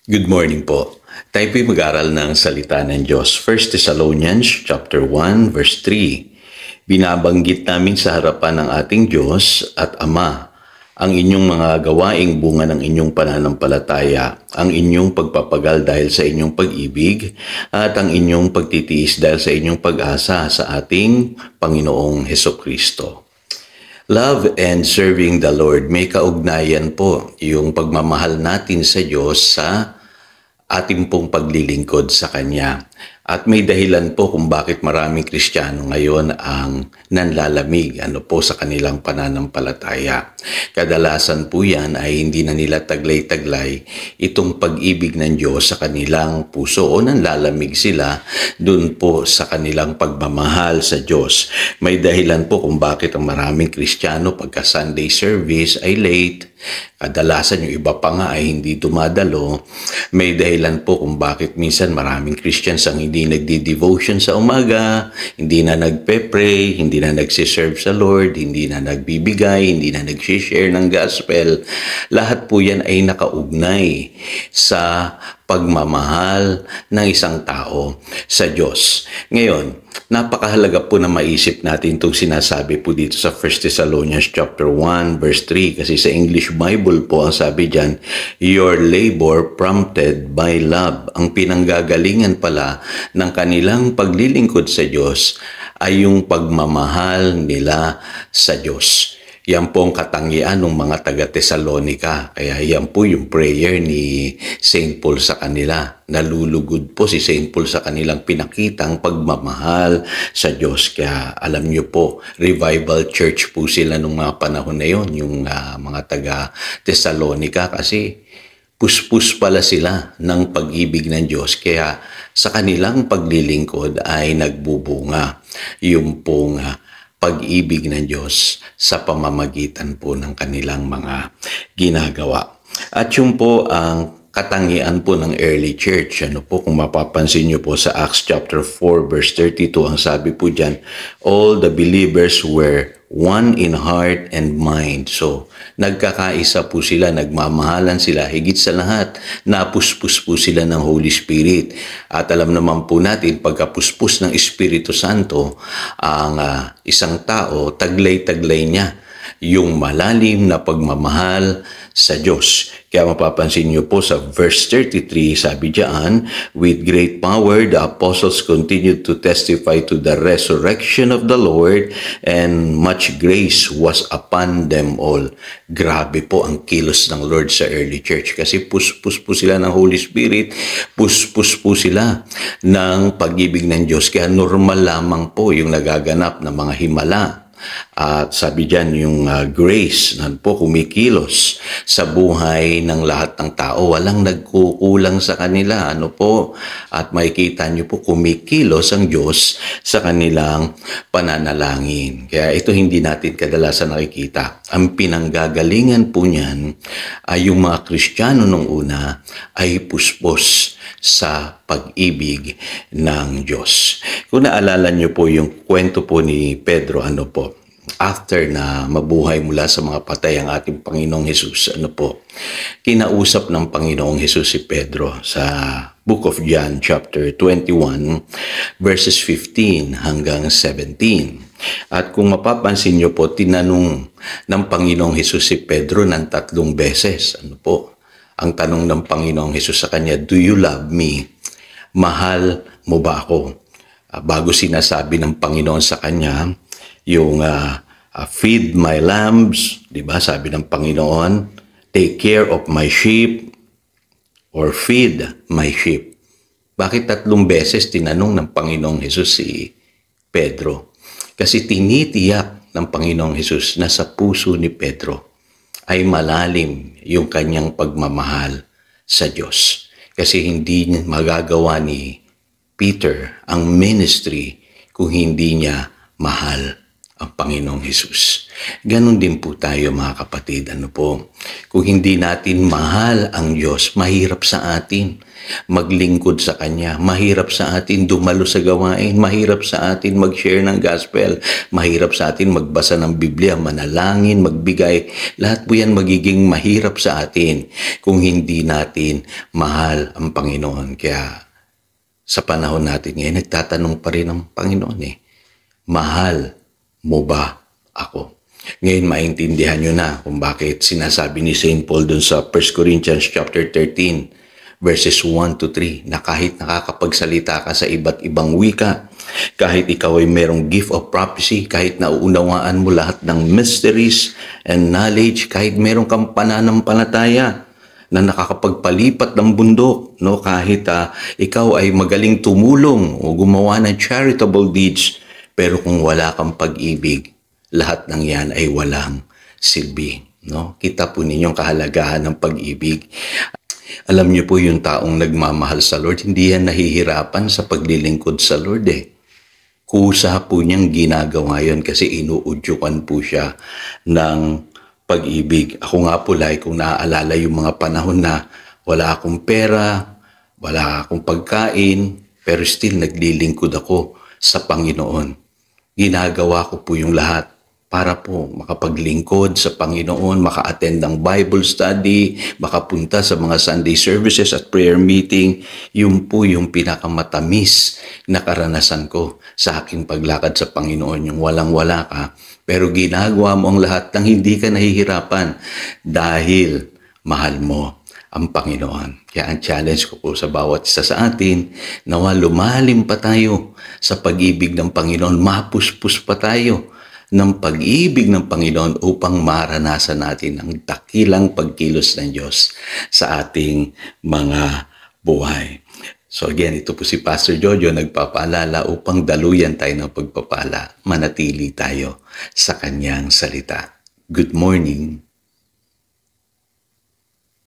Good morning po. Tayo po'y mag-aral ng salita ng Diyos. 1 Thessalonians chapter 1 verse 3. Binabanggit namin sa harapan ng ating Diyos at Ama ang inyong mga gawaing bunga ng inyong pananampalataya, ang inyong pagpapagal dahil sa inyong pag-ibig, at ang inyong pagtitiis dahil sa inyong pag-asa sa ating Panginoong Hesukristo. Love and serving the Lord, may kaugnayan po yung pagmamahal natin sa Diyos sa ating pong paglilingkod sa Kanya. At may dahilan po kung bakit maraming Kristiyano ngayon ang nanlalamig sa kanilang pananampalataya. Kadalasan po yan ay hindi na nila taglay-taglay itong pag-ibig ng Diyos sa kanilang puso o nanlalamig sila dun po sa kanilang pagmamahal sa Diyos. May dahilan po kung bakit ang maraming Kristiyano pagka Sunday service ay late. Kadalasan yung iba pa nga ay hindi dumadalo. May dahilan po kung bakit minsan maraming Christians ang hindi nagdi-devotion sa umaga, hindi na nagpe-pray, hindi na nagsiserve sa Lord, hindi na nagbibigay, hindi na nag-share ng gospel. Lahat po yan ay nakaugnay sa pagmamahal ng isang tao sa Diyos. Ngayon, napakahalaga po na maisip natin itong sinasabi po dito sa 1 Thessalonians chapter 1 verse 3 kasi sa English Bible po ang sabi dyan, your labor prompted by love. Ang pinanggagalingan pala ng kanilang paglilingkod sa Diyos ay yung pagmamahal nila sa Diyos. Yan po ang katangian ng mga taga-Tesalonica. Kaya yan po yung prayer ni St. Paul sa kanila. Nalulugod po si St. Paul sa kanilang pinakitang pagmamahal sa Diyos. Kaya alam niyo po, revival church po sila nung mga panahon na yun, yung mga taga-Tesalonica kasi puspus pala sila ng pag-ibig ng Diyos. Kaya sa kanilang paglilingkod ay nagbubunga yung pong pag-ibig ng Diyos sa pamamagitan po ng kanilang mga ginagawa. At yun po ang katangian po ng early church. Kung mapapansin niyo po sa Acts chapter 4 verse 32, ang sabi po dyan, all the believers were one in heart and mind. So, nagkakaisa po sila, nagmamahalan sila, higit sa lahat, napuspos po sila ng Holy Spirit. At alam naman po natin, pagkapuspos ng Espiritu Santo, ang isang tao, taglay-taglay niya yung malalim na pagmamahal sa Diyos. Kaya mapapansin niyo po sa verse 33, sabi diyan, with great power the apostles continued to testify to the resurrection of the Lord and much grace was upon them all. Grabe po ang kilos ng Lord sa early church kasi puspos po sila ng Holy Spirit, puspos po sila ng pag-ibig ng Diyos. Kaya normal lamang po yung nagaganap ng mga himala. At sabi dyan, yung grace na po kumikilos sa buhay ng lahat ng tao. Walang nagkukulang sa kanila. At makikita nyo po kumikilos ang Diyos sa kanilang pananalangin. Kaya ito hindi natin kadalasan nakikita. Ang pinanggagalingan po niyan ay yung mga Kristiyano nung una ay puspos sa pag-ibig ng Diyos. Kung naalala niyo po yung kwento po ni Pedro, after na mabuhay mula sa mga patay ang ating Panginoong Hesus, kinausap ng Panginoong Hesus si Pedro sa Book of John chapter 21 verses 15 hanggang 17. At kung mapapansin niyo po, tinanong ng Panginoong Hesus si Pedro ng 3 beses. Ang tanong ng Panginoong Hesus sa kanya, do you love me? Mahal mo ba ako? Bago sinasabi ng Panginoon sa kanya, yung feed my lambs, di ba? Sabi ng Panginoon, take care of my sheep or feed my sheep. Bakit 3 beses tinanong ng Panginoong Hesus si Pedro? Kasi tinitiyak ng Panginoong Hesus na sa puso ni Pedro ay malalim yung kanyang pagmamahal sa Diyos. Kasi hindi magagawa ni Peter ang ministry kung hindi niya mahal ang Panginoong Hesus. Ganon din po tayo mga kapatid. Kung hindi natin mahal ang Diyos, mahirap sa atin maglingkod sa Kanya. Mahirap sa atin dumalo sa gawain. Mahirap sa atin mag-share ng gospel. Mahirap sa atin magbasa ng Biblia, manalangin, magbigay. Lahat po yan magiging mahirap sa atin kung hindi natin mahal ang Panginoon. Kaya sa panahon natin ngayon, nagtatanong pa rin ang Panginoon mahal mo ba ako? Ngayon maintindihan nyo na kung bakit sinasabi ni St. Paul dun sa 1 Corinthians chapter 13 verses 1 to 3 na kahit nakakapagsalita ka sa iba't ibang wika, kahit ikaw ay merong gift of prophecy, kahit nauunawaan mo lahat ng mysteries and knowledge, kahit meron kang pananampalataya na nakakapagpalipat ng bundok, kahit ikaw ay magaling tumulong o gumawa ng charitable deeds, pero kung wala kang pag-ibig, lahat ng yan ay walang silbi. Kita po ninyong kahalagahan ng pag-ibig. Alam niyo po yung taong nagmamahal sa Lord, hindi yan nahihirapan sa paglilingkod sa Lord Kusa po niyang ginagawa yun kasi inuudyukan po siya ng pag-ibig. Ako nga po kung naaalala yung mga panahon na wala akong pera, wala akong pagkain, pero still naglilingkod ako sa Panginoon. Ginagawa ko po yung lahat para po makapaglingkod sa Panginoon, maka-attend ng Bible study, makapunta sa mga Sunday services at prayer meeting. Yun po yung pinakamatamis na karanasan ko sa aking paglakad sa Panginoon, yung walang-wala ka. Pero ginagawa mo ang lahat ng hindi ka nahihirapan dahil mahal mo ang Panginoon. Kaya ang challenge ko po sa bawat isa sa atin, nawa lumalim pa tayo sa pag-ibig ng Panginoon, mapuspos pa tayo ng pag-ibig ng Panginoon upang maranasan natin ang dakilang pagkilos ng Diyos sa ating mga buhay. So again, ito po si Pastor Jojo nagpapaalala upang daluyan tayo ng pagpapala, manatili tayo sa kanyang salita. Good morning.